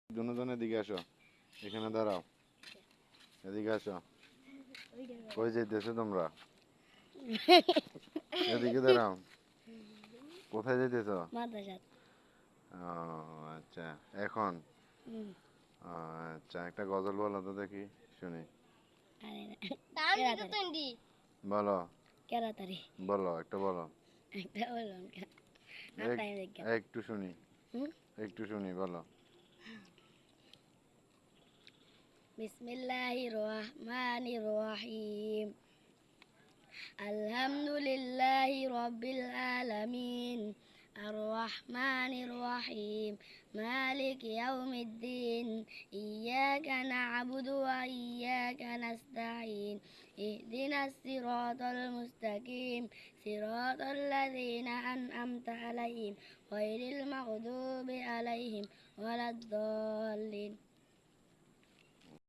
দুজন এদিকে আসো, এখানে দাঁড়াও, এদিকে আসো। কই যাইতেছো তোমরা? এদিকে দাঁড়াও। কোথায় যাইতেছো? ও আচ্ছা, এখন ও, আচ্ছা, একটা গজল বলো তো দেখি, শুনি। বলো, বলো, একটা বলো। একটু শুনি, একটু শুনি, বলো। বিসমিল্লাহির রহমানির রহিম আলহামদুলিল্লাহি রাব্বিল আলামিন আর রহমানির রহিম মালিক ইয়াউমিদ্দিন ইয়াকা না'বুদু ওয়া ইয়াকা নাস্তাঈন ইহদিনাস সিরাতাল মুস্তাকিম সিরাতাল লাযীনা আন'আমতা আলাইহিম গায়রিল মাগদুবি আলাইহিম ওয়ালাদ-দাল্লিন